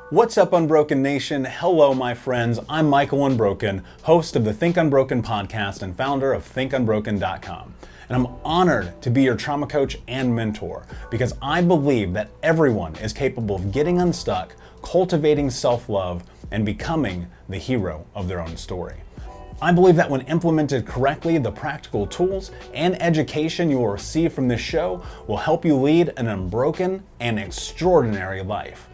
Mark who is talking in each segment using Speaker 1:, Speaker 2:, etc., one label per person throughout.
Speaker 1: What's up, Unbroken Nation? Hello, my friends. I'm Michael Unbroken, host of the Think Unbroken podcast and founder of ThinkUnbroken.com. And I'm honored to be your trauma coach and mentor because I believe that everyone is capable of getting unstuck, cultivating self-love, and becoming the hero of their own story. I believe that when implemented correctly, the practical tools and education you will receive from this show will help you lead an unbroken and extraordinary life.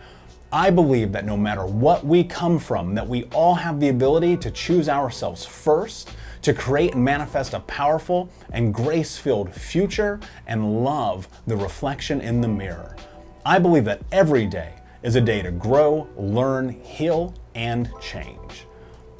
Speaker 1: I believe that no matter what we come from, that we all have the ability to choose ourselves first, to create and manifest a powerful and grace-filled future and love the reflection in the mirror. I believe that every day is a day to grow, learn, heal, and change.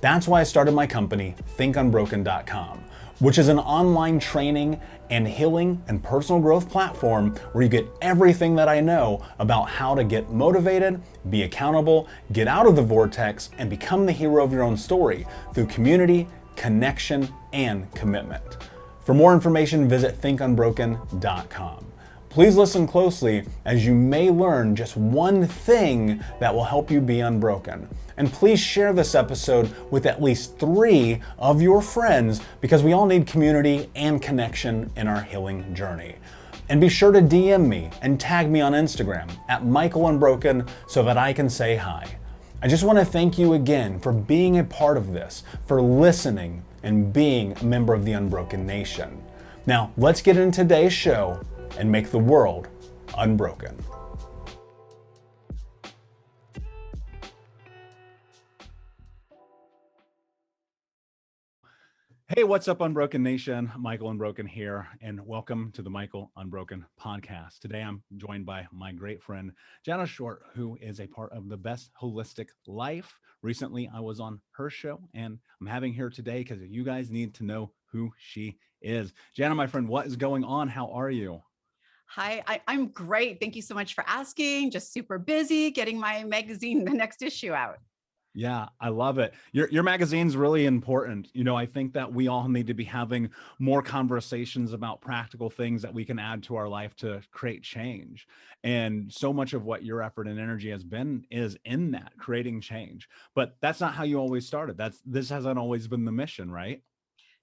Speaker 1: That's why I started my company, ThinkUnbroken.com, which is an online training and healing and personal growth platform where you get everything that I know about how to get motivated, be accountable, get out of the vortex, and become the hero of your own story through community, connection, and commitment. For more information, visit ThinkUnbroken.com. Please listen closely as you may learn just one thing that will help you be unbroken. And please share this episode with at least 3 of your friends because we all need community and connection in our healing journey. And be sure to DM me and tag me on Instagram at Michael Unbroken so that I can say hi. I just want to thank you again for being a part of this, for listening and being a member of the Unbroken Nation. Now, let's get into today's show and make the world unbroken. Hey, what's up, Unbroken Nation? Michael Unbroken here, and welcome to the Michael Unbroken podcast. Today, I'm joined by my great friend, Jana, who is a part of the Best Holistic Life. Recently, I was on her show, and I'm having her today because you guys need to know who she is. Jana, my friend, what is going on? How are you?
Speaker 2: Hi, I'm great. Thank you so much for asking. Just super busy getting my magazine, the next issue out.
Speaker 1: Yeah, I love it. Your magazine's really important. You know, I think that we all need to be having more conversations about practical things that we can add to our life to create change. And so much of what your effort and energy has been is in that, creating change. But that's not how you always started. This hasn't always been the mission, right?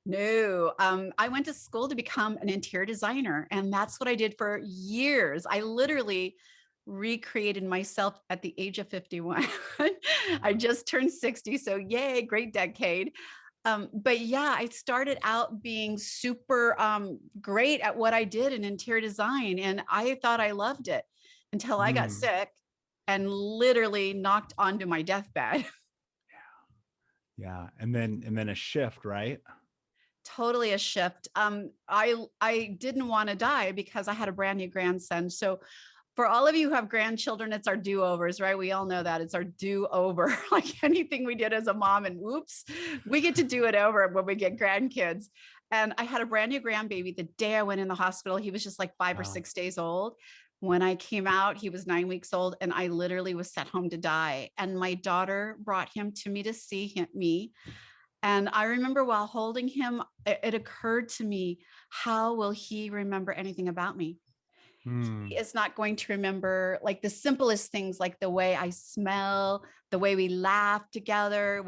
Speaker 2: No, I went to school to become an interior designer, and that's what I did for years. I literally recreated myself at the age of 51. I just turned 60, so yay, great decade. But yeah, I started out being super great at what I did in interior design, and I thought I loved it until I got
Speaker 1: Mm,
Speaker 2: sick and literally knocked onto my deathbed.
Speaker 1: yeah. And then a shift, right?
Speaker 2: Totally a shift. I didn't want to die because I had a brand new grandson. So for all of you who have grandchildren, it's our do-overs, right? We all know that it's our do-over. Like anything we did as a mom, and oops, we get to do it over when we get grandkids. And I had a brand new grandbaby the day I went in the hospital. He was just like 5 or 6 days old. When I came out, he was 9 weeks old, and I literally was sent home to die. And my daughter brought him to me to see me. And I remember while holding him, it occurred to me, how will he remember anything about me? He
Speaker 1: Mm,
Speaker 2: is not going to remember like the simplest things, like the way I smell, the way we laugh together,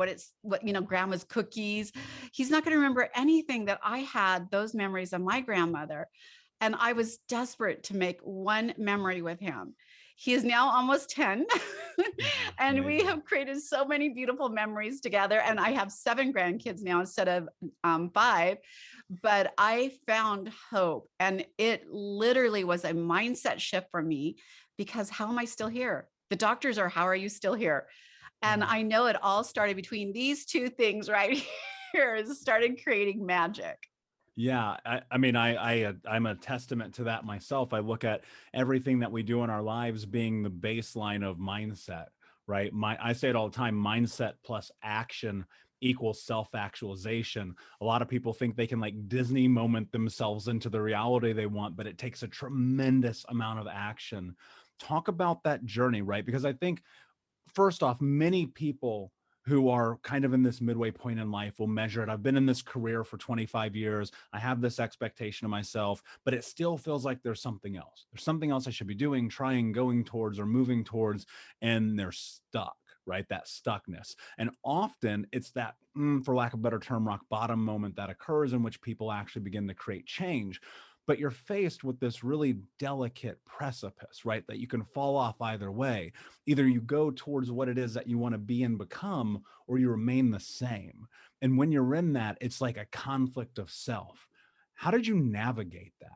Speaker 2: grandma's cookies. He's not going to remember anything that I had, those memories of my grandmother. And I was desperate to make one memory with him. He is now almost 10. And we
Speaker 1: amazing.
Speaker 2: have created so many beautiful memories together. And I have 7 grandkids now instead of 5. But I found hope. And it literally was a mindset shift for me because how am I still here? The doctors are, how are you still here? And
Speaker 1: Yeah.
Speaker 2: I know it all started between these 2 things right here. It started creating magic.
Speaker 1: Yeah, I'm a testament to that myself. I look at everything that we do in our lives being the baseline of mindset, right? I say it all the time, mindset plus action equals self-actualization. A lot of people think they can like Disney moment themselves into the reality they want, but it takes a tremendous amount of action. Talk about that journey, right? Because I think first off, many people who are kind of in this midway point in life will measure it. I've been in this career for 25 years. I have this expectation of myself, but it still feels like there's something else. There's something else I should be doing, trying, going towards, or moving towards, and they're stuck, right? That stuckness. And often it's that, for lack of a better term, rock bottom moment that occurs in which people actually begin to create change. But you're faced with this really delicate precipice, right? That you can fall off either way. Either you go towards what it is that you want to be and become, or you remain the same. And when you're in that, it's like a conflict of self. How did you navigate that?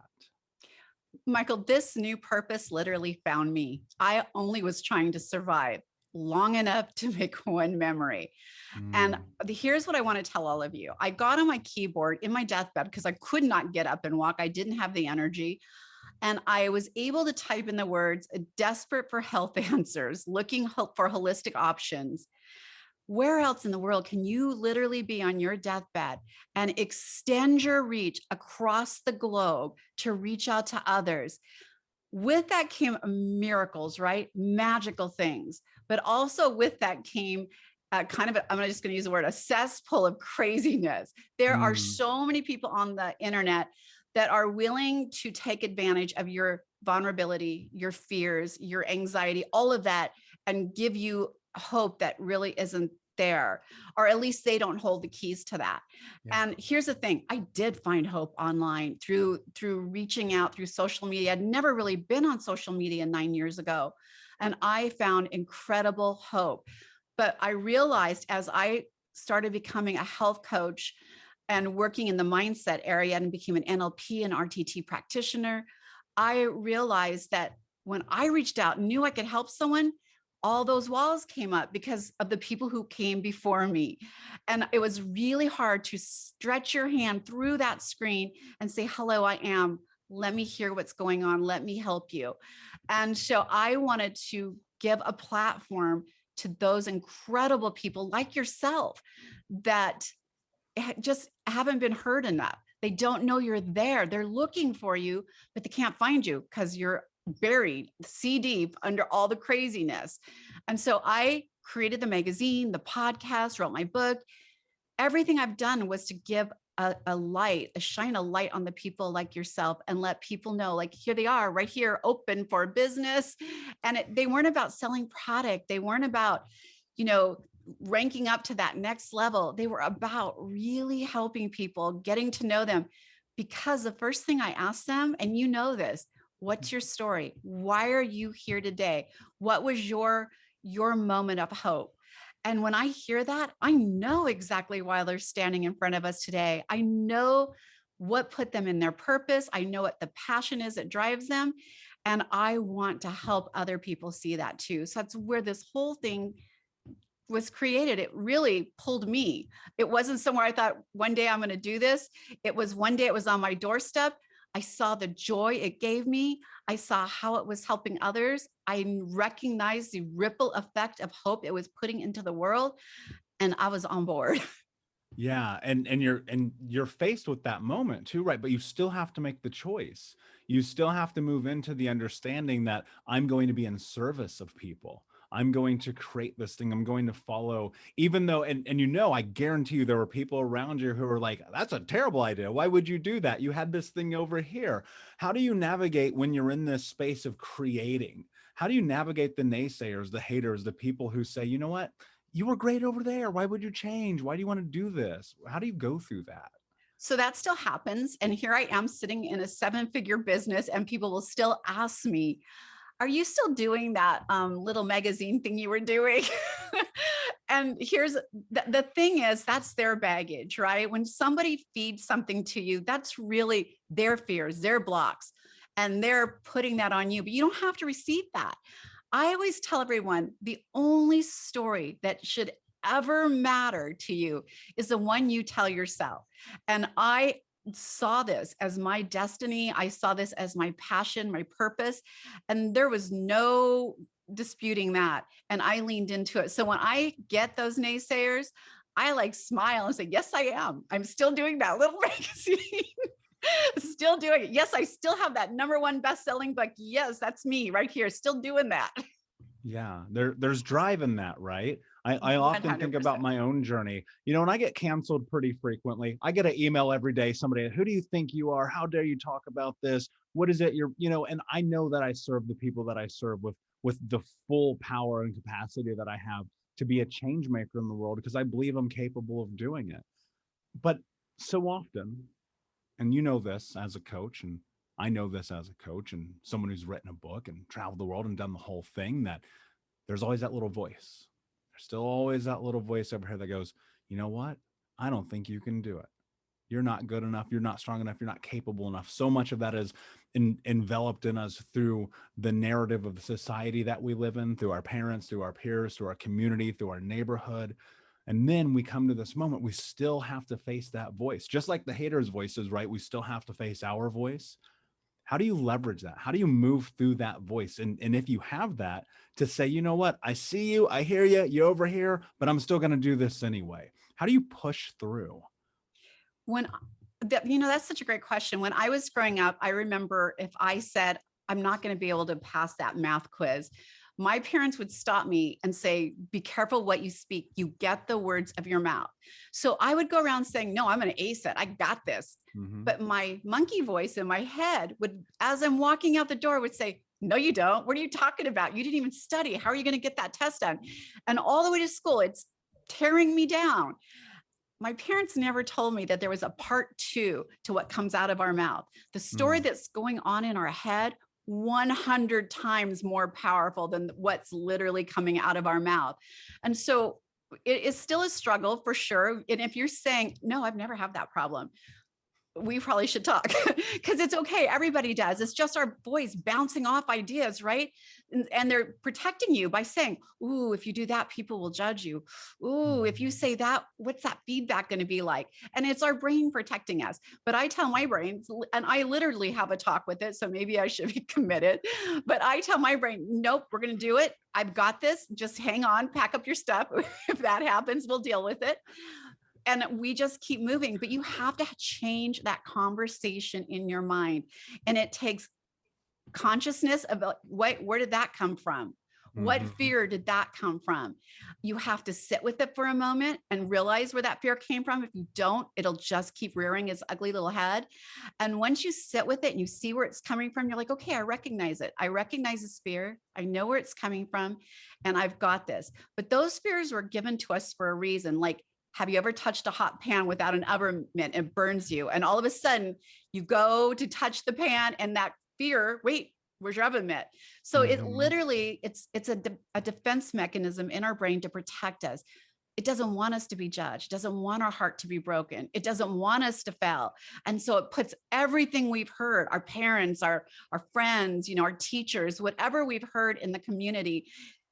Speaker 2: Michael, this new purpose literally found me. I only was trying to survive long enough to make one memory. And here's what I want to tell all of you. I got on my keyboard in my deathbed because I could not get up and walk. I didn't have the energy. And I was able to type in the words, desperate for health answers, looking for holistic options. Where else in the world can you literally be on your deathbed and extend your reach across the globe to reach out to others? With that came miracles, right? Magical things. But also with that came kind of, I'm just going to use the word, a cesspool of craziness. There are so many people on the internet that are willing to take advantage of your vulnerability, your fears, your anxiety, all of that, and give you hope that really isn't there, or at least they don't hold the keys to that. Yeah. And here's the thing, I did find hope online through reaching out through social media. I'd never really been on social media 9 years ago, and I found incredible hope. But I realized as I started becoming a health coach and working in the mindset area and became an NLP and RTT practitioner, I realized that when I reached out and knew I could help someone, all those walls came up because of the people who came before me. And it was really hard to stretch your hand through that screen and say, hello, I am. Let me hear what's going on. Let me help you. And so I wanted to give a platform to those incredible people like yourself that just haven't been heard enough. They don't know you're there. They're looking for you, but they can't find you because you're buried sea deep under all the craziness. And so I created the magazine, the podcast, wrote my book. Everything I've done was to give a light, shine a light on the people like yourself and let people know, like, here they are right here, open for business. And they weren't about selling product. They weren't about, ranking up to that next level. They were about really helping people, getting to know them. Because the first thing I asked them, and you know this, what's your story? Why are you here today? What was your moment of hope? And when I hear that, I know exactly why they're standing in front of us today. I know what put them in their purpose. I know what the passion is that drives them. And I want to help other people see that too. So that's where this whole thing was created. It really pulled me. It wasn't somewhere I thought one day I'm going to do this. It was one day it was on my doorstep. I saw the joy it gave me. I saw how it was helping others. I recognized the ripple effect of hope it was putting into the world, and I was on board.
Speaker 1: Yeah, and you're faced with that moment too, right? But you still have to make the choice. You still have to move into the understanding that I'm going to be in service of people. I'm going to create this thing. I'm going to follow, even though, and I guarantee you there were people around you who were like, that's a terrible idea. Why would you do that? You had this thing over here. How do you navigate when you're in this space of creating? How do you navigate the naysayers, the haters, the people who say, you know what? You were great over there. Why would you change? Why do you want to do this? How do you go through that?
Speaker 2: So that still happens. And here I am sitting in a 7-figure business, and people will still ask me, are you still doing that little magazine thing you were doing? And here's the thing is, that's their baggage, right? When somebody feeds something to you, that's really their fears, their blocks, and they're putting that on you, but you don't have to receive that. I always tell everyone the only story that should ever matter to you is the one you tell yourself. And I saw this as my destiny. I saw this as my passion, my purpose, and there was no disputing that. And I leaned into it. So when I get those naysayers, I smile and say, yes, I am. I'm still doing that little magazine. Still doing it. Yes, I still have that #1 best-selling book. Yes, that's me right here, still doing that.
Speaker 1: Yeah, there's drive in that, right? I often think about
Speaker 2: 100%.
Speaker 1: my own journey, and I get canceled pretty frequently. I get an email every day, somebody, who do you think you are? How dare you talk about this? What is it? And I know that I serve the people that I serve with the full power and capacity that I have to be a change maker in the world, because I believe I'm capable of doing it. But so often, and this as a coach, and I know this as a coach and someone who's written a book and traveled the world and done the whole thing, that there's always that little voice. There's still always that little voice over here that goes, you know what? I don't think you can do it. You're not good enough. You're not strong enough. You're not capable enough. So much of that is enveloped in us through the narrative of the society that we live in, through our parents, through our peers, through our community, through our neighborhood. And then we come to this moment, we still have to face that voice. Just like the haters' voices, right? We still have to face our voice. How do you leverage that? How do you move through that voice? And if you have that, to say, you know what, I see you, I hear you, you're over here, but I'm still going to do this anyway. How do you push through?
Speaker 2: That's such a great question. When I was growing up, I remember if I said, I'm not going to be able to pass that math quiz, my parents would stop me and say, be careful what you speak. You get the words of your mouth. So I would go around saying, no, I'm going to ace it. I got this.
Speaker 1: Mm-hmm.
Speaker 2: But my monkey voice in my head would, as I'm walking out the door, would say, no, you don't. What are you talking about? You didn't even study. How are you going to get that test done? And all the way to school, it's tearing me down. My parents never told me that there was a part 2 to what comes out of our mouth. The story that's going on in our head, 100 times more powerful than what's literally coming out of our mouth. And so it is still a struggle for sure. And if you're saying, no, I've never had that problem, we probably should talk, because it's okay. Everybody does. It's just our voice bouncing off ideas, right? And they're protecting you by saying, ooh, if you do that, people will judge you. Ooh, if you say that, what's that feedback going to be like? And it's our brain protecting us. But I tell my brain, and I literally have a talk with it, so maybe I should be committed, but I tell my brain, nope, we're going to do it. I've got this. Just hang on, pack up your stuff. If that happens, we'll deal with it. And we just keep moving, but you have to change that conversation in your mind. And it takes consciousness about where did that come from? What fear did that come from? You have to sit with it for a moment and realize where that fear came from. If you don't, it'll just keep rearing its ugly little head. And once you sit with it and you see where it's coming from, you're like, okay, I recognize it. I recognize this fear. I know where it's coming from, and I've got this. But those fears were given to us for a reason. Like, have you ever touched a hot pan without an oven mitt? It burns you. And all of a sudden you go to touch the pan and that fear, wait, where's your oven mitt? So it literally, it's a defense mechanism in our brain to protect us. It doesn't want us to be judged. It doesn't want our heart to be broken. It doesn't want us to fail. And so it puts everything we've heard, our parents, our friends, our teachers, whatever we've heard in the community,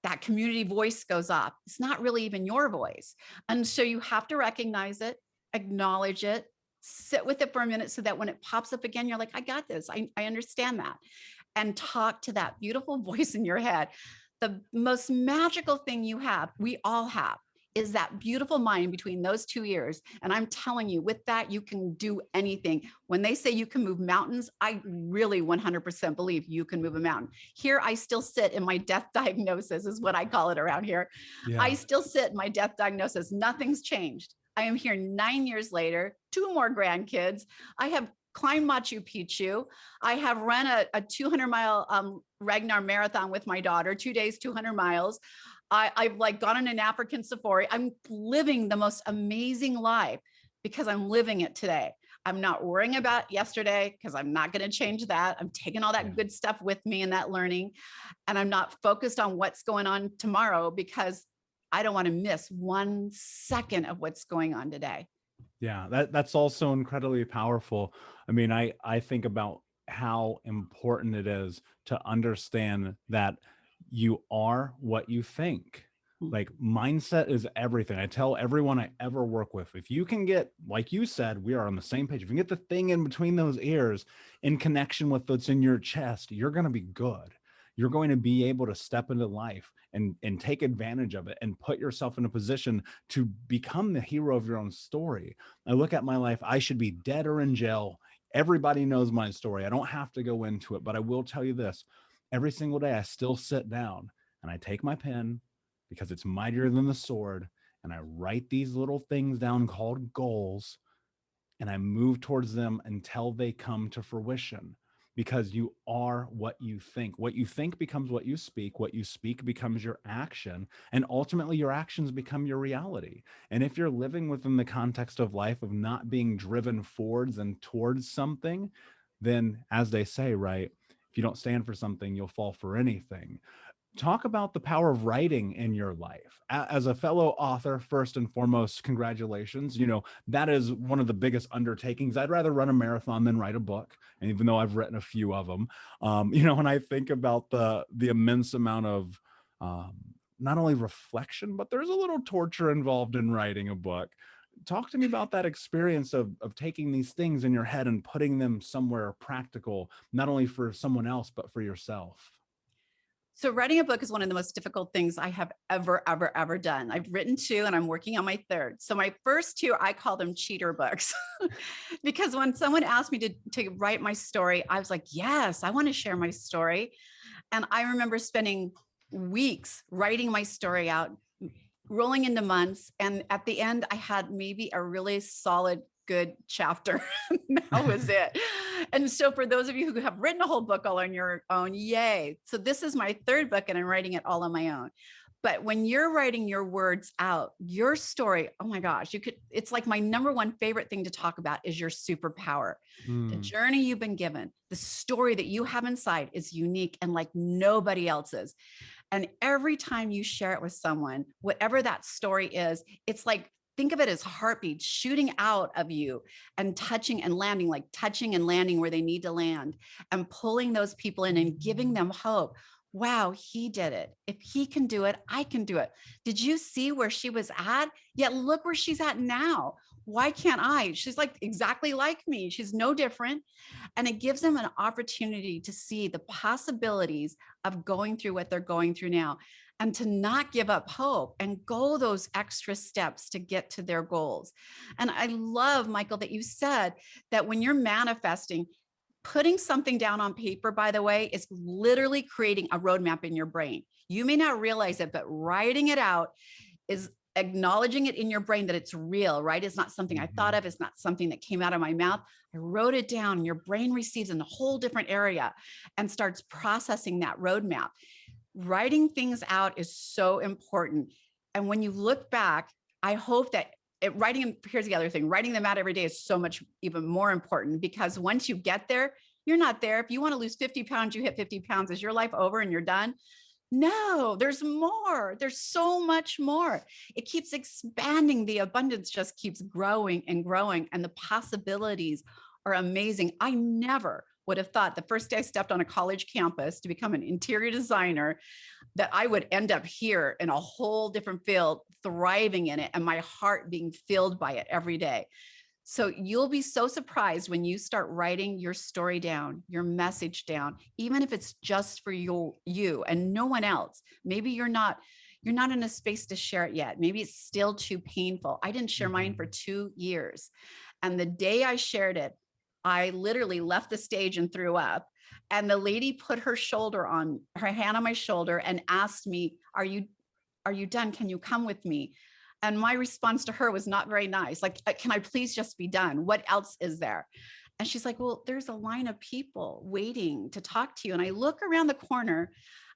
Speaker 2: that community voice goes up. It's not really even your voice. And so you have to recognize it, acknowledge it, sit with it for a minute so that when it pops up again, you're like, I got this. I understand that. And talk to that beautiful voice in your head. The most magical thing you have, we all have, is that beautiful mind between those 2 ears. And I'm telling you, with that, you can do anything. When they say you can move mountains, I really 100% believe you can move a mountain. Here, I still sit in my death diagnosis, is what I call it around here. Yeah. I still sit in my death diagnosis. Nothing's changed. I am here 9 years later, 2 more grandkids. I have climbed Machu Picchu. I have run a 200-mile Ragnar marathon with my daughter, 2 days, 200 miles. I've gone on an African safari. I'm living the most amazing life because I'm living it today. I'm not worrying about yesterday because I'm not going to change that. I'm taking all that good stuff with me and that learning. And I'm not focused on what's going on tomorrow because I don't want to miss 1 second of what's going on today.
Speaker 1: Yeah, that's also incredibly powerful. I mean, I think about how important it is to understand that you are what you think. Like, mindset is everything. I tell everyone I ever work with, if you can get, like you said, we are on the same page. If you can get the thing in between those ears in connection with what's in your chest, you're going to be good. You're going to be able to step into life and take advantage of it and put yourself in a position to become the hero of your own story. I look at my life, I should be dead or in jail. Everybody knows my story. I don't have to go into it, but I will tell you this. Every single day, I still sit down and I take my pen because it's mightier than the sword. And I write these little things down called goals, and I move towards them until they come to fruition. Because you are what you think. What you think becomes what you speak. What you speak becomes your action. And ultimately, your actions become your reality. And if you're living within the context of life of not being driven forwards and towards something, then as they say, right, if you don't stand for something, you'll fall for anything. Talk about the power of writing in your life. As a fellow author, first and foremost, congratulations. That is one of the biggest undertakings. I'd rather run a marathon than write a book. And even though I've written a few of them, when I think about the immense amount of not only reflection, but there's a little torture involved in writing a book. Talk to me about that experience of taking these things in your head and putting them somewhere practical, not only for someone else, but for yourself.
Speaker 2: So writing a book is one of the most difficult things I have ever done. I've written 2 and I'm working on my 3rd. So my first 2, I call them cheater books because when someone asked me to write my story, I was like, yes, I want to share my story. And I remember spending weeks writing my story out, rolling into months. And at the end, I had maybe a really solid, good chapter. That was it. And so for those of you who have written a whole book all on your own, yay. So this is my 3rd book and I'm writing it all on my own. But when you're writing your words out, your story, oh my gosh, it's like my number one favorite thing to talk about is your superpower. The journey you've been given, the story that you have inside is unique and like nobody else's. And every time you share it with someone, whatever that story is, it's like, think of it as heartbeats shooting out of you and touching and landing, like touching and landing where they need to land and pulling those people in and giving them hope. Wow, he did it. If he can do it, I can do it. Did you see where she was at? Yet look where she's at now. Why can't I? She's like exactly like me. She's no different. And it gives them an opportunity to see the possibilities of going through what they're going through now and to not give up hope and go those extra steps to get to their goals. And I love, Michael, that you said that when you're manifesting, putting something down on paper, by the way, is literally creating a roadmap in your brain. You may not realize it, but writing it out is acknowledging it in your brain that it's real, right? It's not something I thought of. It's not something that came out of my mouth. I wrote it down and your brain receives in a whole different area and starts processing that roadmap. Writing things out is so important. And when you look back, I hope that here's the other thing, writing them out every day is so much even more important because once you get there, you're not there. If you want to lose 50 pounds, you hit 50 pounds. Is your life over and you're done? No, there's more. There's so much more. It keeps expanding. The abundance just keeps growing and growing. And the possibilities are amazing. I never would have thought the first day I stepped on a college campus to become an interior designer that I would end up here in a whole different field, thriving in it, and my heart being filled by it every day. So you'll be so surprised when you start writing your story down, your message down, even if it's just for you and no one else. Maybe you're not in a space to share it yet. Maybe it's still too painful. I didn't share mine for 2 years. And the day I shared it, I literally left the stage and threw up. And the lady put her hand on my shoulder and asked me, are you done? Can you come with me? And my response to her was not very nice. Like, can I please just be done? What else is there? And she's like, well, there's a line of people waiting to talk to you. And I look around the corner,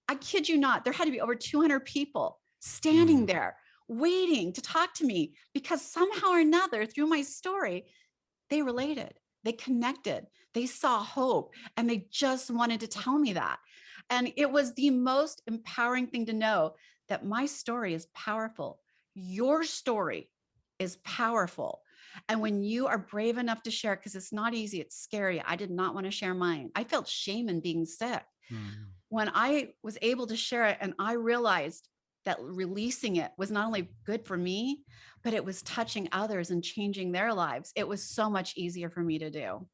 Speaker 2: I kid you not, there had to be over 200 people standing there waiting to talk to me because somehow or another through my story, they related. They connected, they saw hope, and they just wanted to tell me that. And it was the most empowering thing to know that my story is powerful. Your story is powerful. And when you are brave enough to share it, because it's not easy, it's scary. I did not want to share mine. I felt shame in being sick. When I was able to share it and I realized that releasing it was not only good for me, but it was touching others and changing their lives. It was so much easier for me to do.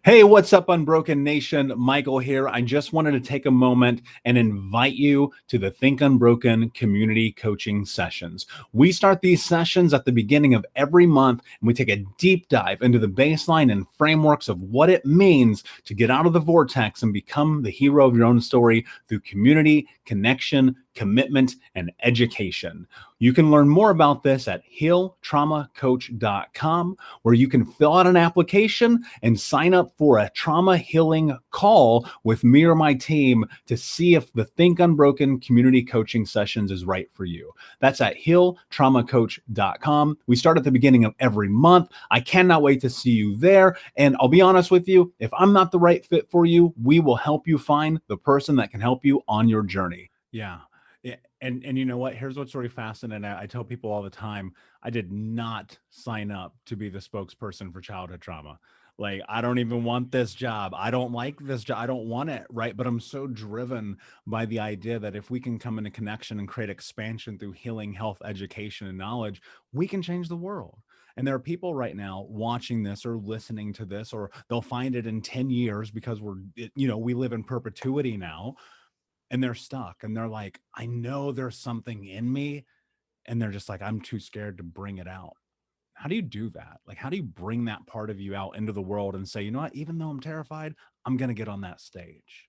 Speaker 1: Hey, what's up, Unbroken Nation? Michael here. I just wanted to take a moment and invite you to the Think Unbroken community coaching sessions. We start these sessions at the beginning of every month, and we take a deep dive into the baseline and frameworks of what it means to get out of the vortex and become the hero of your own story through community, connection, commitment, and education. You can learn more about this at healtraumacoach.com, where you can fill out an application and sign up for a trauma healing call with me or my team to see if the Think Unbroken community coaching sessions is right for you. That's at healtraumacoach.com. We start at the beginning of every month. I cannot wait to see you there. And I'll be honest with you, if I'm not the right fit for you, we will help you find the person that can help you on your journey. Yeah. Yeah. And you know what? Here's what's really fascinating. I tell people all the time, I did not sign up to be the spokesperson for childhood trauma. Like, I don't even want this job. I don't like this job. I don't want it. Right. But I'm so driven by the idea that if we can come into connection and create expansion through healing, health, education, and knowledge, we can change the world. And there are people right now watching this or listening to this, or they'll find it in 10 years because we live in perpetuity now, and they're stuck and they're like, I know there's something in me. And they're just like, I'm too scared to bring it out. How do you do that? Like, how do you bring that part of you out into the world and say, you know what, even though I'm terrified, I'm going to get on that stage?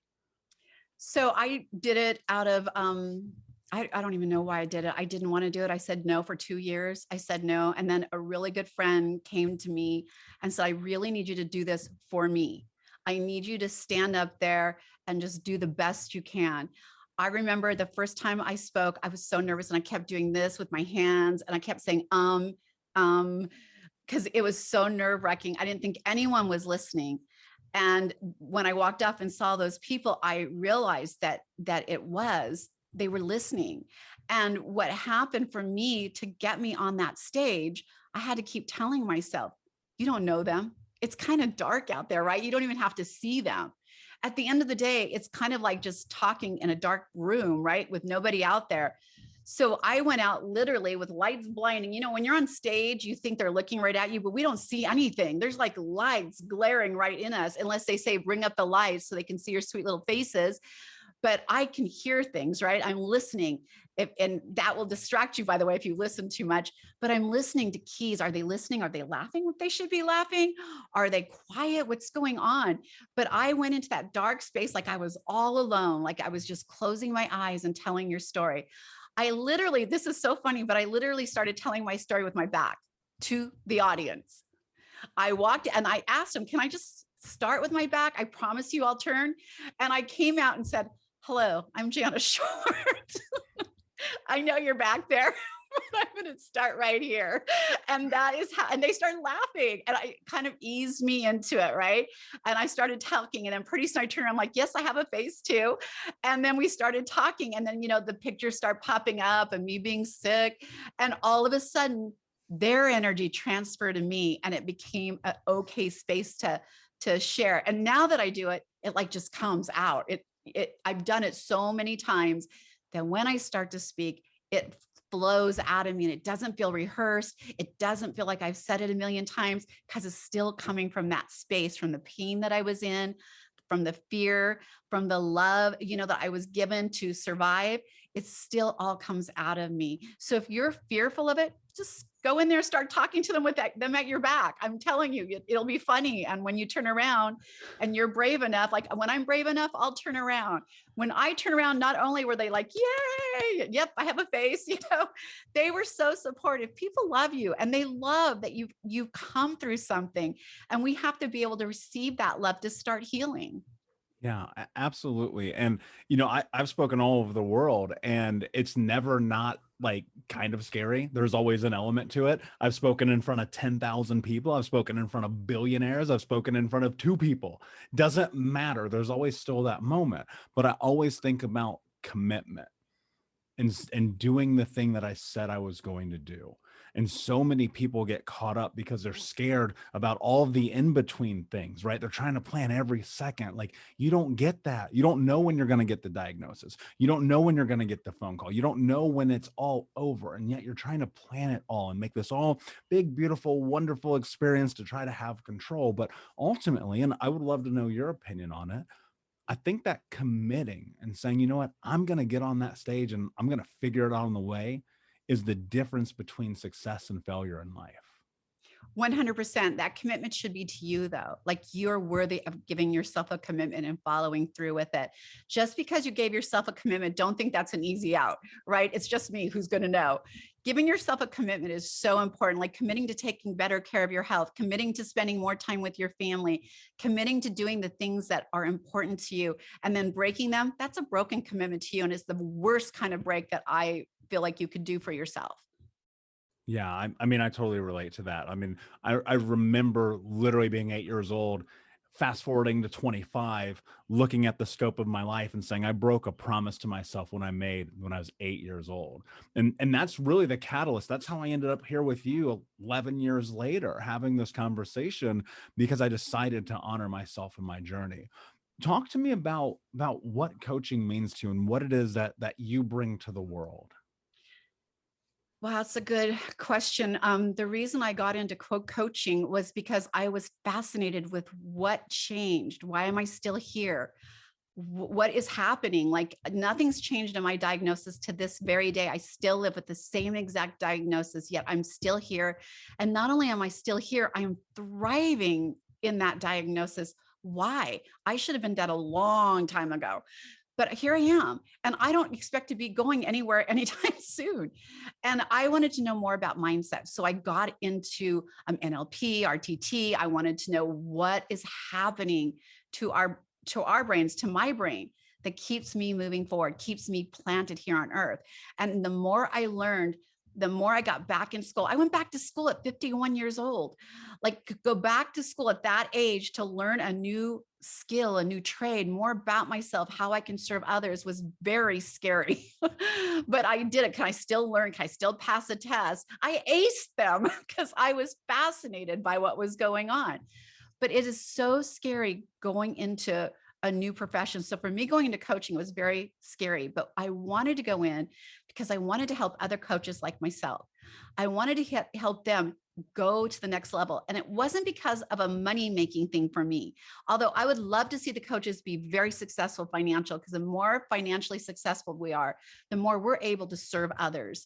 Speaker 2: So I did it out of, I don't even know why I did it. I didn't want to do it. I said no for 2 years. I said no. And then a really good friend came to me and said, I really need you to do this for me. I need you to stand up there and just do the best you can. I remember the first time I spoke, I was so nervous and I kept doing this with my hands and I kept saying, because it was so nerve-wracking. I didn't think anyone was listening. And when I walked off and saw those people, I realized that they were listening. And what happened for me to get me on that stage, I had to keep telling myself, you don't know them. It's kind of dark out there, right? You don't even have to see them. At the end of the day, it's kind of like just talking in a dark room, right? With nobody out there. So I went out literally with lights blinding. You know, when you're on stage, you think they're looking right at you, but we don't see anything. There's like lights glaring right in us, unless they say, bring up the lights so they can see your sweet little faces. But I can hear things, right? I'm listening. And that will distract you, by the way, if you listen too much. But I'm listening to keys. Are they listening? Are they laughing what they should be laughing? Are they quiet? What's going on? But I went into that dark space like I was all alone, like I was just closing my eyes and telling your story. This is so funny, but I literally started telling my story with my back to the audience. I walked and I asked them, can I just start with my back? I promise you I'll turn. And I came out and said, hello, I'm Jana Short. I know you're back there. I'm going to start right here. And that is how, and they started laughing and I kind of eased me into it. Right. And I started talking and then pretty soon I turned around, I'm like, yes, I have a face too. And then we started talking and then, the pictures start popping up and me being sick. And all of a sudden their energy transferred to me and it became an okay space to share. And now that I do it, it like just comes out. I've done it so many times that when I start to speak, it flows out of me and it doesn't feel rehearsed. It doesn't feel like I've said it a million times because it's still coming from that space, from the pain that I was in, from the fear, from the love, that I was given to survive. It still all comes out of me. So if you're fearful of it, just go in there, start talking to them with them at your back. I'm telling you, it'll be funny. And when you turn around and you're brave enough, like when I'm brave enough, I'll turn around. When I turn around, not only were they like, yay, yep, I have a face, they were so supportive. People love you and they love that you've come through something. And we have to be able to receive that love to start healing.
Speaker 1: Yeah, absolutely. And, I've spoken all over the world and it's never not like kind of scary. There's always an element to it. I've spoken in front of 10,000 people. I've spoken in front of billionaires. I've spoken in front of 2 people. Doesn't matter. There's always still that moment. But I always think about commitment and doing the thing that I said I was going to do. And so many people get caught up because they're scared about all the in-between things, right? They're trying to plan every second. Like, you don't get that. You don't know when you're going to get the diagnosis. You don't know when you're going to get the phone call. You don't know when it's all over. And yet you're trying to plan it all and make this all big, beautiful, wonderful experience to try to have control. But ultimately, and I would love to know your opinion on it, I think that committing and saying, you know what, I'm going to get on that stage and I'm going to figure it out on the way is the difference between success and failure in life.
Speaker 2: 100%. That commitment should be to you though. Like you're worthy of giving yourself a commitment and following through with it. Just because you gave yourself a commitment, don't think that's an easy out, right? It's just me who's going to know. Giving yourself a commitment is so important, like committing to taking better care of your health, committing to spending more time with your family, committing to doing the things that are important to you, and then breaking them. That's a broken commitment to you. And it's the worst kind of break that I feel like you could do for yourself.
Speaker 1: Yeah, I mean, I totally relate to that. I mean, I remember literally being 8 years old, fast forwarding to 25, looking at the scope of my life and saying, I broke a promise to myself when I made when I was 8 years old. And that's really the catalyst. That's how I ended up here with you 11 years later, having this conversation because I decided to honor myself in my journey. Talk to me about what coaching means to you and what it is that you bring to the world.
Speaker 2: Well, that's a good question. The reason I got into coaching was because I was fascinated with what changed. Why am I still here? What is happening? Like nothing's changed in my diagnosis to this very day. I still live with the same exact diagnosis, yet I'm still here. And not only am I still here, I'm thriving in that diagnosis. Why? I should have been dead a long time ago. But here I am, and I don't expect to be going anywhere anytime soon. And I wanted to know more about mindset. So I got into NLP, RTT. I wanted to know what is happening to our brains, to my brain, that keeps me moving forward, keeps me planted here on earth. And the more I learned, the more I got back in school. I went back to school at 51 years old. Like go back to school at that age to learn a new skill, a new trade, more about myself, how I can serve others was very scary. But I did it. Can I still learn? Can I still pass a test? I aced them because I was fascinated by what was going on. But it is so scary going into a new profession. So for me, going into coaching was very scary, but I wanted to go in because I wanted to help other coaches like myself. I wanted to help them go to the next level. And it wasn't because of a money-making thing for me. Although I would love to see the coaches be very successful financial, because the more financially successful we are, the more we're able to serve others.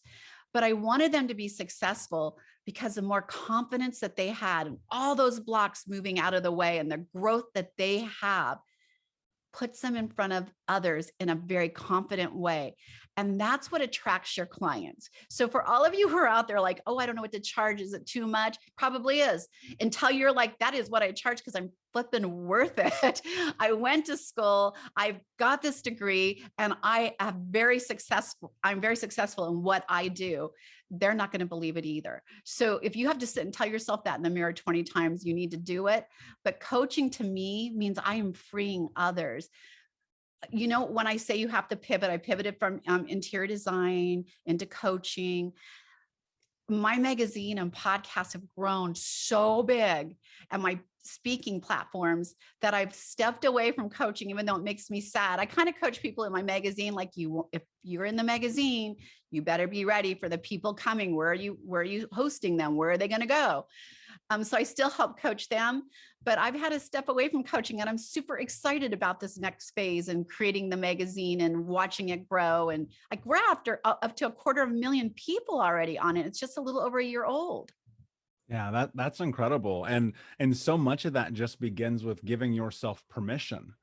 Speaker 2: But I wanted them to be successful because the more confidence that they had and all those blocks moving out of the way and the growth that they have puts them in front of others in a very confident way. And that's what attracts your clients. So for all of you who are out there like, oh, I don't know what to charge. Is it too much? Probably is. Until you're like, that is what I charge because I'm flipping worth it. I went to school, I've got this degree, and I'm very successful in what I do. They're not going to believe it either. So if you have to sit and tell yourself that in the mirror 20 times, you need to do it. But coaching to me means I am freeing others. You know, when I say you have to pivot, I pivoted from interior design into coaching. My magazine and podcast have grown so big, and my speaking platforms, that I've stepped away from coaching, even though it makes me sad. I kind of coach people in my magazine like, if you're in the magazine, you better be ready for the people coming. Where are you hosting them? Where are they going to go? So I still help coach them, but I've had to step away from coaching, and I'm super excited about this next phase and creating the magazine and watching it grow. And like we're after up to 250,000 people already on it. It's just a little over a year old.
Speaker 1: Yeah, that's incredible. And so much of that just begins with giving yourself permission.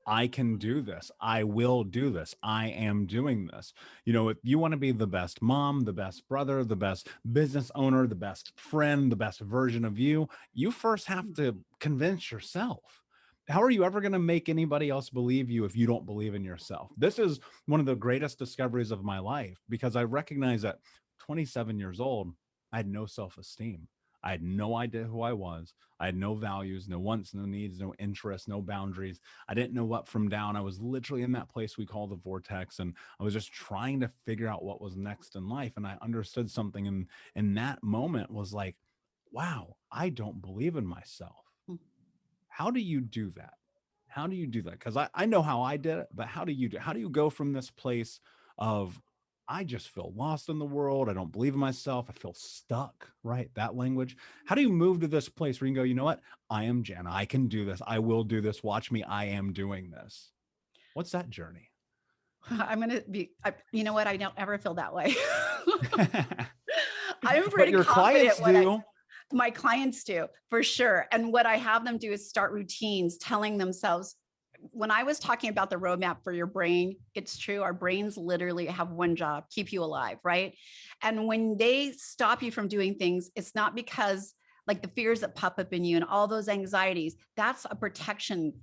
Speaker 1: I can do this. I will do this. I am doing this. You know, if you want to be the best mom, the best brother, the best business owner, the best friend, the best version of you, you first have to convince yourself. How are you ever going to make anybody else believe you if you don't believe in yourself? This is one of the greatest discoveries of my life, because I recognize at 27 years old, I had no self-esteem. I had no idea who I was. I had no values, no wants, no needs, no interests, no boundaries. I didn't know up from down. I was literally in that place we call the vortex. And I was just trying to figure out what was next in life. And I understood something in that moment was like, wow, I don't believe in myself. How do you do that? How do you do that? Because I know how I did it, but how do you do? How do you go from this place of, I just feel lost in the world, I don't believe in myself, I feel stuck, right? That language. How do you move to this place where you can go, you know what? I am Jana. I can do this. I will do this. Watch me. I am doing this. What's that journey?
Speaker 2: I'm going to be, you know what? I don't ever feel that way. I'm
Speaker 1: But
Speaker 2: pretty
Speaker 1: your
Speaker 2: confident
Speaker 1: clients do.
Speaker 2: My clients do, for sure. And what I have them do is start routines, telling themselves, when I was talking about the roadmap for your brain, it's true. Our brains literally have one job: keep you alive, right? And when they stop you from doing things, it's not because, like, the fears that pop up in you and all those anxieties, that's a protection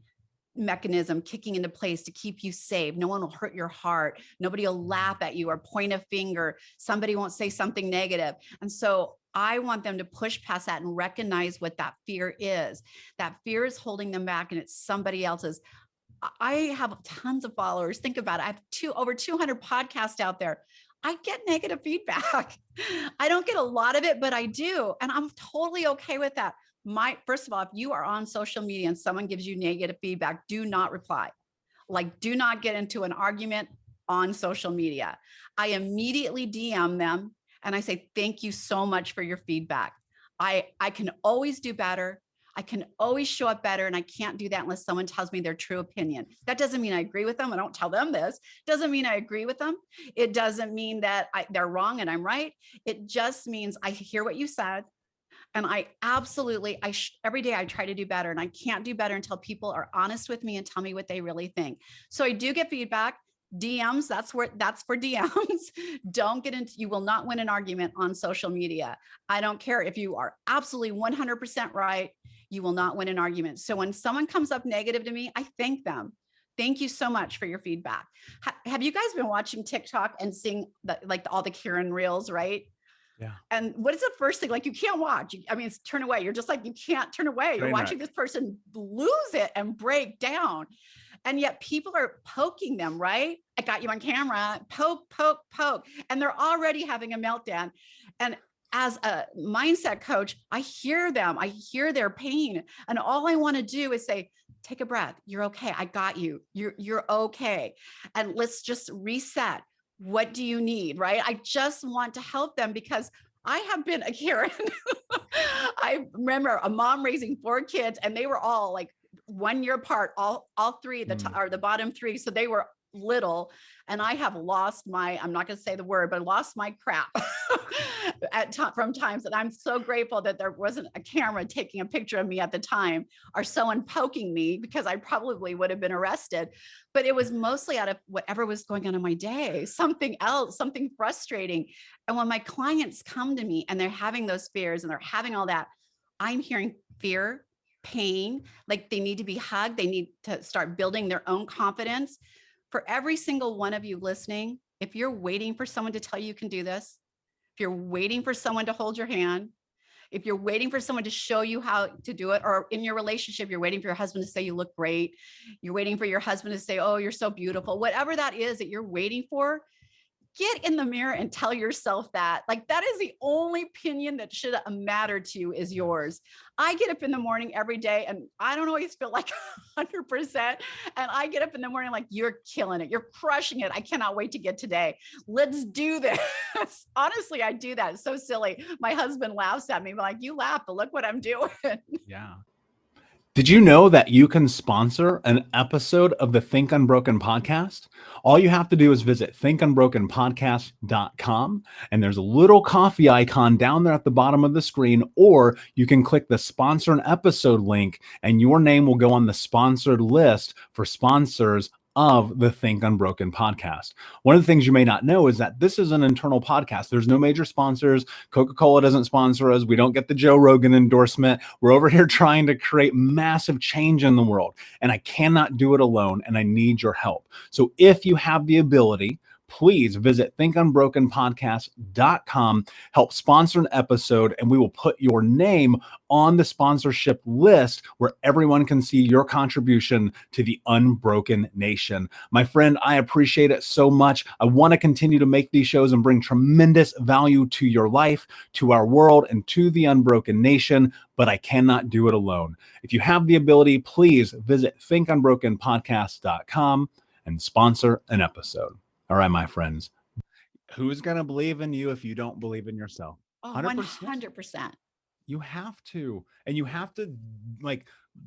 Speaker 2: mechanism kicking into place to keep you safe. No one will hurt your heart. Nobody will laugh at you or point a finger. Somebody won't say something negative. And so I want them to push past that and recognize what that fear is. That fear is holding them back, and it's somebody else's. I have tons of followers. Think about it. I have over 200 podcasts out there. I get negative feedback. I don't get a lot of it, but I do. And I'm totally okay with that. First of all, if you are on social media and someone gives you negative feedback, do not reply. Like, do not get into an argument on social media. I immediately DM them and I say, thank you so much for your feedback. I can always do better. I can always show up better. And I can't do that unless someone tells me their true opinion. That doesn't mean I agree with them. I don't tell them this. Doesn't mean I agree with them. It doesn't mean that they're wrong and I'm right. It just means I hear what you said. And I absolutely, every day I try to do better, and I can't do better until people are honest with me and tell me what they really think. So I do get feedback. DMs, that's for DMs. Don't get into, you will not win an argument on social media. I don't care if you are absolutely 100% right. You will not win an argument. So when someone comes up negative to me, I thank them. Thank you so much for your feedback. Have you guys been watching TikTok and seeing all the Karen reels, right?
Speaker 1: Yeah.
Speaker 2: And what is the first thing? Like, you can't watch. I mean, it's turn away. You're just like, you can't turn away. You're watching this person lose it and break down. And yet people are poking them, right? I got you on camera, poke, poke, poke. And they're already having a meltdown. And as a mindset coach, I hear them. I hear their pain. And all I want to do is say, take a breath. You're okay. I got you. You're okay. And let's just reset. What do you need, right? I just want to help them because I have been a Karen. I remember a mom raising 4 kids, and they were all like 1 year apart, all three, or the bottom 3. So they were little, and I have lost I'm not going to say the word, but lost my crap from times. And I'm so grateful that there wasn't a camera taking a picture of me at the time, or someone poking me, because I probably would have been arrested. But it was mostly out of whatever was going on in my day, something else, something frustrating. And when my clients come to me and they're having those fears and they're having all that, I'm hearing fear, pain, like they need to be hugged. They need to start building their own confidence. For every single one of you listening, if you're waiting for someone to tell you can do this, if you're waiting for someone to hold your hand, if you're waiting for someone to show you how to do it, or in your relationship, you're waiting for your husband to say you look great, you're waiting for your husband to say, oh, you're so beautiful, whatever that is that you're waiting for, get in the mirror and tell yourself that. Like, that is the only opinion that should matter to you is yours. I get up in the morning every day and I don't always feel like 100%. And I get up in the morning like, you're killing it. You're crushing it. I cannot wait to get today. Let's do this. Honestly, I do that. It's so silly. My husband laughs at me, but like, you laugh, but look what I'm doing.
Speaker 1: Yeah. Did you know that you can sponsor an episode of the Think Unbroken podcast? All you have to do is visit thinkunbrokenpodcast.com, and there's a little coffee icon down there at the bottom of the screen, or you can click the sponsor an episode link and your name will go on the sponsored list for sponsors of the Think Unbroken podcast. One of the things you may not know is that this is an internal podcast. There's no major sponsors. Coca-Cola doesn't sponsor us. We don't get the Joe Rogan endorsement. We're over here trying to create massive change in the world, and I cannot do it alone, and I need your help. So if you have the ability, please visit thinkunbrokenpodcast.com, help sponsor an episode, and we will put your name on the sponsorship list where everyone can see your contribution to the Unbroken Nation. My friend, I appreciate it so much. I want to continue to make these shows and bring tremendous value to your life, to our world, and to the Unbroken Nation, but I cannot do it alone. If you have the ability, please visit thinkunbrokenpodcast.com and sponsor an episode. All right, my friends. Who's going to believe in you if you don't believe in yourself?
Speaker 2: Oh, 100%.
Speaker 1: You have to. And you have to like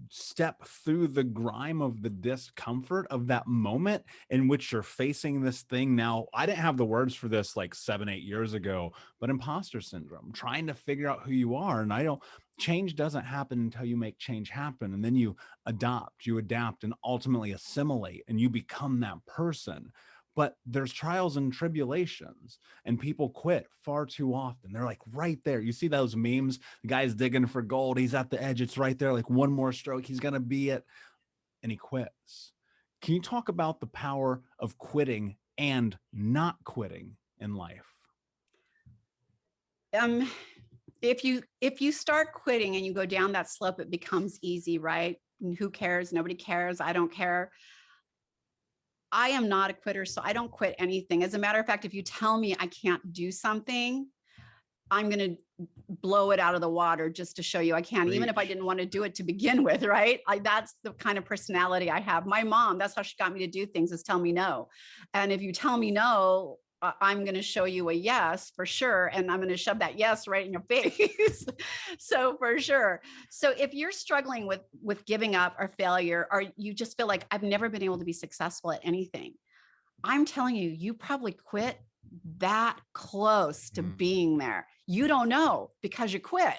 Speaker 1: step through the grime of the discomfort of that moment in which you're facing this thing. Now, I didn't have the words for this like 7, 8 years ago, but imposter syndrome, trying to figure out who you are. And change doesn't happen until you make change happen. And then you adapt, and ultimately assimilate, and you become that person. But there's trials and tribulations, and people quit far too often. They're like right there. You see those memes, the guy's digging for gold, he's at the edge, it's right there, like one more stroke, he's gonna be it, and he quits. Can you talk about the power of quitting and not quitting in life?
Speaker 2: Um, if you start quitting and you go down that slope, it becomes easy, right? And who cares? Nobody cares. I don't care. I am not a quitter, so I don't quit anything. As a matter of fact, if you tell me I can't do something, I'm going to blow it out of the water just to show you I can, even if I didn't want to do it to begin with, right? That's the kind of personality I have. My mom, that's how she got me to do things, is tell me no. And if you tell me no, I'm going to show you a yes for sure. And I'm going to shove that yes right in your face. So for sure. So if you're struggling with giving up or failure, or you just feel like I've never been able to be successful at anything, I'm telling you, you probably quit that close to being there. You don't know because you quit.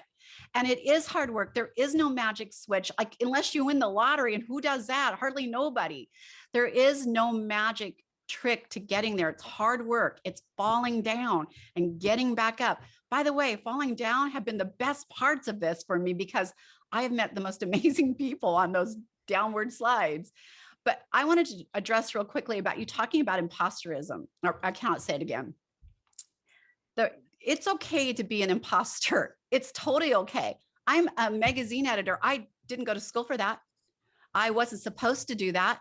Speaker 2: And it is hard work. There is no magic switch. Like, unless you win the lottery, and who does that? Hardly nobody. There is no magic trick to getting there. It's hard work. It's falling down and getting back up. By the way, falling down have been the best parts of this for me, because I have met the most amazing people on those downward slides. But I wanted to address real quickly about you talking about imposterism, or I cannot say it again. It's okay to be an imposter. It's totally okay. I'm a magazine editor. I didn't go to school for that. I wasn't supposed to do that.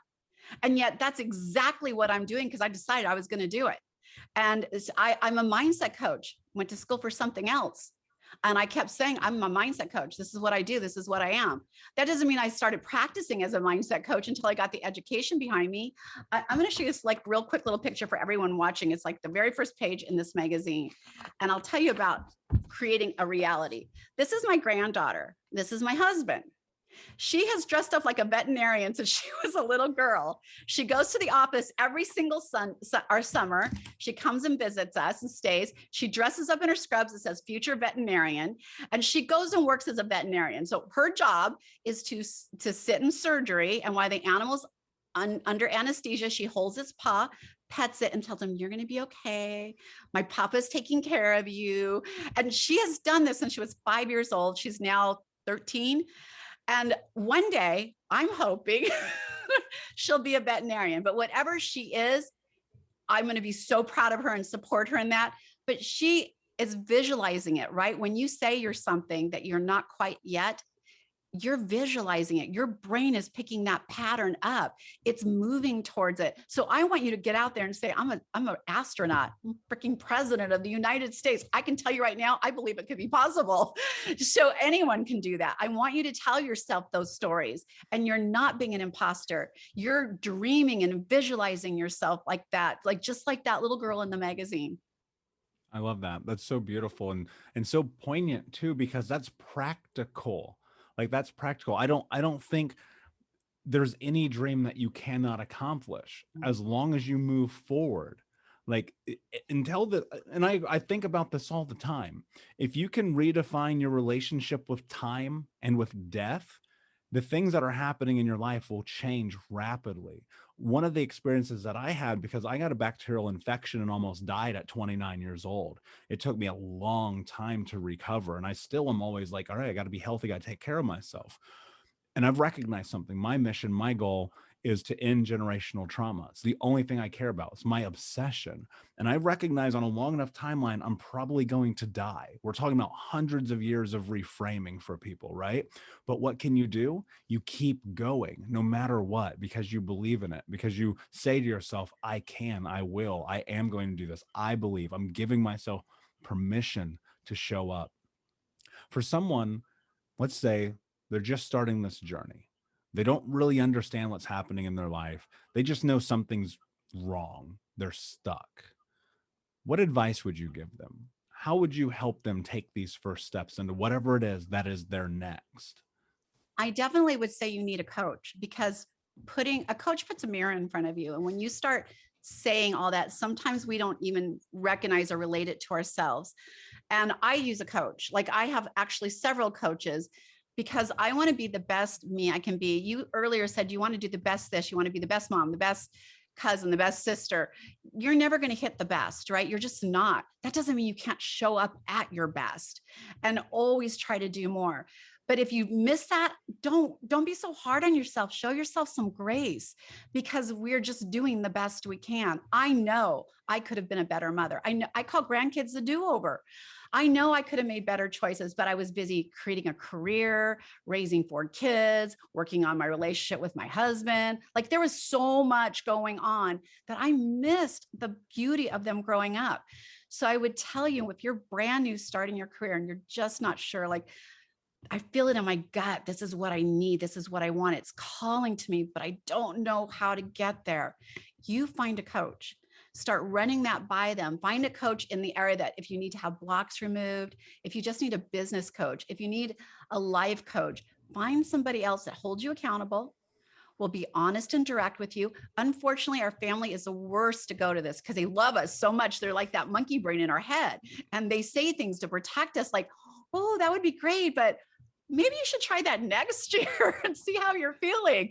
Speaker 2: And yet that's exactly what I'm doing, because I decided I was going to do it. And I'm a mindset coach, went to school for something else. And I kept saying, I'm a mindset coach. This is what I do. This is what I am. That doesn't mean I started practicing as a mindset coach until I got the education behind me. I'm going to show you this like real quick little picture for everyone watching. It's like the very first page in this magazine. And I'll tell you about creating a reality. This is my granddaughter. This is my husband. She has dressed up like a veterinarian since she was a little girl. She goes to the office every single summer. She comes and visits us and stays. She dresses up in her scrubs that says future veterinarian, and she goes and works as a veterinarian. So her job is to sit in surgery, and while the animal's under anesthesia, she holds its paw, pets it, and tells him, you're going to be okay. My papa's taking care of you. And she has done this since she was 5 years old. She's now 13. And one day, I'm hoping she'll be a veterinarian. But whatever she is, I'm going to be so proud of her and support her in that. But she is visualizing it, right? When you say you're something that you're not quite yet, you're visualizing it. Your brain is picking that pattern up. It's moving towards it. So I want you to get out there and say, I'm an astronaut, I'm freaking president of the United States. I can tell you right now, I believe it could be possible. So anyone can do that. I want you to tell yourself those stories, and you're not being an imposter. You're dreaming and visualizing yourself like that, like just like that little girl in the magazine.
Speaker 1: I love that. That's so beautiful, and so poignant too, because that's practical. Like, that's practical. I don't think there's any dream that you cannot accomplish as long as you move forward. Like, until the, and I think about this all the time. If you can redefine your relationship with time and with death, the things that are happening in your life will change rapidly. One of the experiences that I had, because I got a bacterial infection and almost died at 29 years old. It took me a long time to recover. And I still am always like, all right, I got to be healthy, got to take care of myself. And I've recognized something. My mission, my goal is to end generational trauma. It's the only thing I care about. It's my obsession. And I recognize on a long enough timeline, I'm probably going to die. We're talking about hundreds of years of reframing for people, right? But what can you do? You keep going no matter what, because you believe in it, because you say to yourself, I can, I will, I am going to do this. I believe. I'm giving myself permission to show up. For someone, let's say they're just starting this journey. They don't really understand what's happening in their life. They just know something's wrong. They're stuck. What advice would you give them? How would you help them take these first steps into whatever it is that is their next?
Speaker 2: I definitely would say you need a coach, because a coach puts a mirror in front of you. And when you start saying all that, sometimes we don't even recognize or relate it to ourselves. And I use a coach. Like, I have actually several coaches, because I want to be the best me I can be. You earlier said you want to do the best this, you want to be the best mom, the best cousin, the best sister. You're never going to hit the best, right? You're just not. That doesn't mean you can't show up at your best and always try to do more. But if you miss that, don't be so hard on yourself. Show yourself some grace, because we're just doing the best we can. I know I could have been a better mother. I know I call grandkids the do-over. I know I could have made better choices, but I was busy creating a career, raising 4 kids, working on my relationship with my husband. Like, there was so much going on that I missed the beauty of them growing up. So I would tell you, if you're brand new starting your career and you're just not sure, like, I feel it in my gut, this is what I need, this is what I want, it's calling to me, but I don't know how to get there. You find a coach. Start running that by them. Find a coach in the area that, if you need to have blocks removed, if you just need a business coach, if you need a life coach, find somebody else that holds you accountable, will be honest and direct with you. Unfortunately, our family is the worst to go to this, because they love us so much. They're like that monkey brain in our head, and they say things to protect us, like, oh, that would be great, but maybe you should try that next year and see how you're feeling.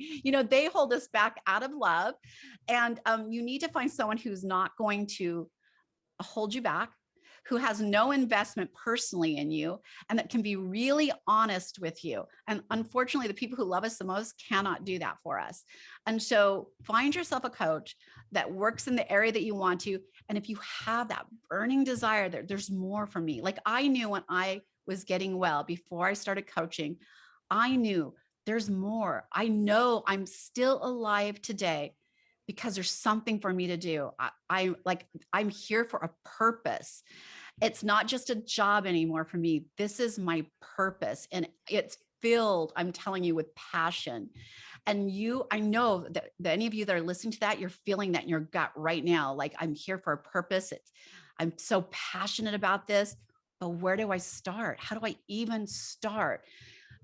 Speaker 2: They hold us back out of love. And you need to find someone who's not going to hold you back, who has no investment personally in you, and that can be really honest with you. And unfortunately, the people who love us the most cannot do that for us. And so find yourself a coach that works in the area that you want to. And if you have that burning desire, there's more for me. Like, I knew when I was getting well, before I started coaching, I knew there's more. I know I'm still alive today because there's something for me to do. I'm here for a purpose. It's not just a job anymore for me. This is my purpose, and it's filled, I'm telling you, with passion. And I know that any of you that are listening to that, you're feeling that in your gut right now. Like, I'm here for a purpose. I'm so passionate about this. But where do I start? How do I even start?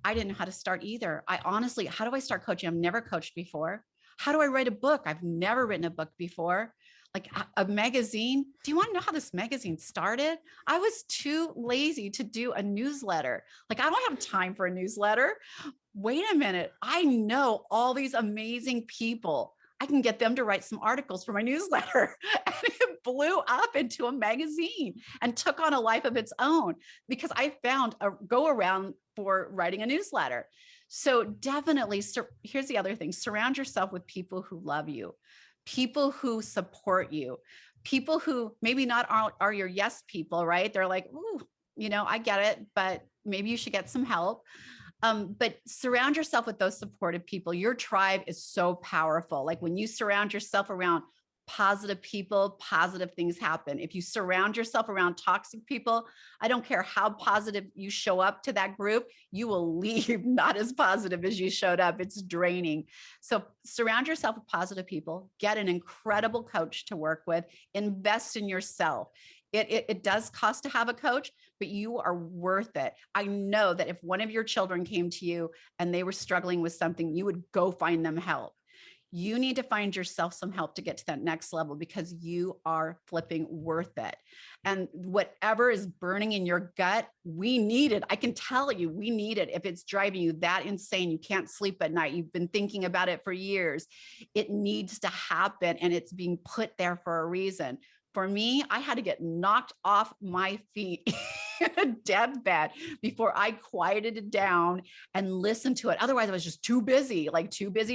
Speaker 2: I didn't know how to start either. How do I start coaching? I've never coached before. How do I write a book? I've never written a book before. Like, a magazine. Do you want to know how this magazine started? I was too lazy to do a newsletter. Like, I don't have time for a newsletter. Wait a minute. I know all these amazing people. I can get them to write some articles for my newsletter. And it blew up into a magazine and took on a life of its own, because I found a go around for writing a newsletter. So definitely, here's the other thing: surround yourself with people who love you, people who support you, people who maybe not are your yes people, right? They're like, ooh, I get it, but maybe you should get some help. But surround yourself with those supportive people. Your tribe is so powerful. Like, when you surround yourself around positive people, positive things happen. If you surround yourself around toxic people, I don't care how positive you show up to that group, you will leave not as positive as you showed up. It's draining. So surround yourself with positive people, get an incredible coach to work with, invest in yourself. It does cost to have a coach, but you are worth it. I know that if one of your children came to you and they were struggling with something, you would go find them help. You need to find yourself some help to get to that next level, because you are flipping worth it. And whatever is burning in your gut, we need it. I can tell you, we need it. If it's driving you that insane, you can't sleep at night, you've been thinking about it for years, it needs to happen, and it's being put there for a reason. For me, I had to get knocked off my feet in a deathbed before I quieted it down and listened to it. Otherwise, I was just too busy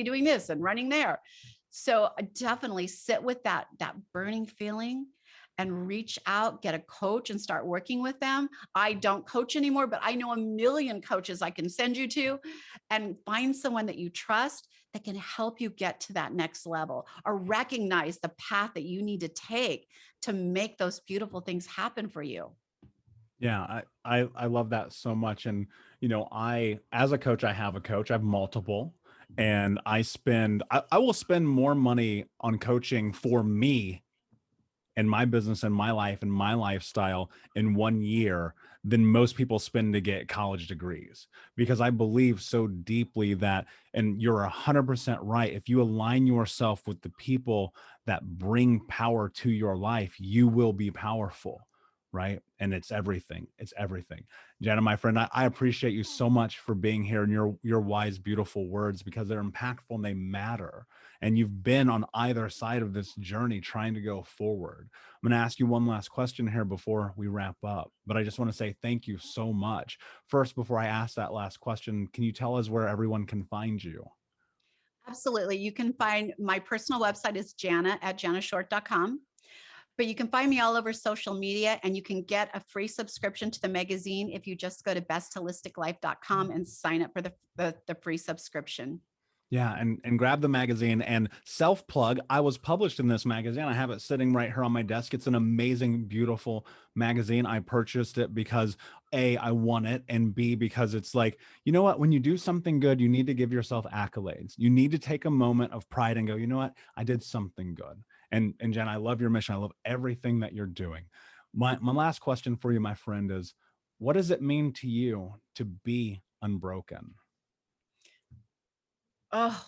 Speaker 2: doing this and running there. So definitely sit with that burning feeling and reach out, get a coach and start working with them. I don't coach anymore, but I know a million coaches I can send you to, and find someone that you trust that can help you get to that next level, or recognize the path that you need to take to make those beautiful things happen for you.
Speaker 1: Yeah, I love that so much. And, as a coach, I have multiple, and I will spend more money on coaching for me in my business and my life and my lifestyle in 1 year than most people spend to get college degrees, because I believe so deeply that, and you're 100% right, if you align yourself with the people that bring power to your life, you will be powerful, right? And it's everything. It's everything. Jana, my friend, I appreciate you so much for being here and your wise, beautiful words, because they're impactful and they matter. And you've been on either side of this journey trying to go forward. I'm going to ask you one last question here before we wrap up, but I just want to say thank you so much. First, before I ask that last question, can you tell us where everyone can find you?
Speaker 2: Absolutely. You can find my personal website is jana@janashort.com. But you can find me all over social media, and you can get a free subscription to the magazine if you just go to bestholisticlife.com and sign up for the free subscription.
Speaker 1: Yeah, and grab the magazine. And self plug, I was published in this magazine. I have it sitting right here on my desk. It's an amazing, beautiful magazine. I purchased it because A, I want it, and B, because it's like, you know what? When you do something good, you need to give yourself accolades. You need to take a moment of pride and go, you know what? I did something good. And Jen, I love your mission. I love everything that you're doing. My last question for you, my friend, is what does it mean to you to be unbroken?
Speaker 2: Oh,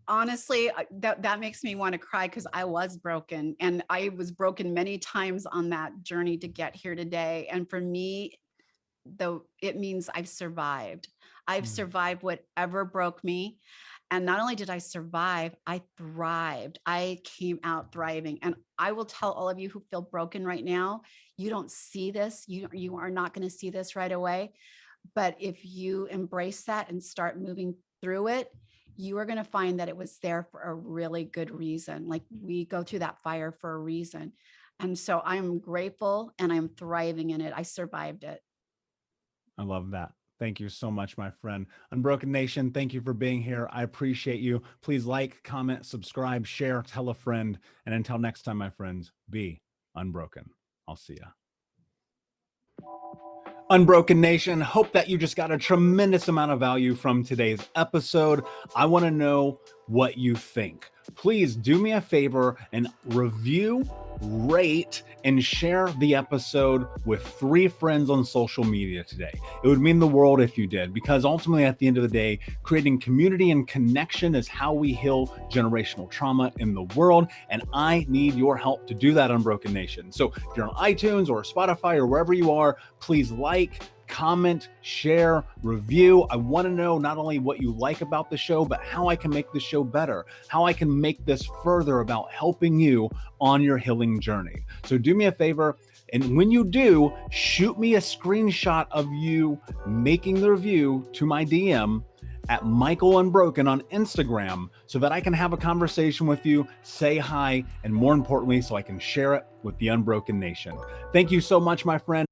Speaker 2: honestly, that makes me want to cry, because I was broken, and I was broken many times on that journey to get here today. And for me, though, it means I've survived. I've
Speaker 1: Mm.
Speaker 2: survived whatever broke me. And not only did I survive, I thrived. I came out thriving. And I will tell all of you who feel broken right now, you don't see this. You are not going to see this right away. But if you embrace that and start moving through it, you are going to find that it was there for a really good reason. Like, we go through that fire for a reason. And so I'm grateful and I'm thriving in it. I survived it.
Speaker 1: I love that. Thank you so much, my friend. Unbroken Nation, thank you for being here. I appreciate you. Please like, comment, subscribe, share, tell a friend. And until next time, my friends, be unbroken. I'll see ya. Unbroken Nation, hope that you just got a tremendous amount of value from today's episode. I want to know what you think. Please do me a favor and review, rate, and share the episode with 3 friends on social media today. It would mean the world if you did, because ultimately at the end of the day, creating community and connection is how we heal generational trauma in the world. And I need your help to do that, Unbroken Nation. So if you're on iTunes or Spotify or wherever you are, please like, comment, share, review. I want to know not only what you like about the show, but how I can make the show better, how I can make this further about helping you on your healing journey. So do me a favor, and when you do, shoot me a screenshot of you making the review to my DM at Michael Unbroken on Instagram, so that I can have a conversation with you, say hi, and more importantly, so I can share it with the Unbroken Nation. Thank you so much, my friend.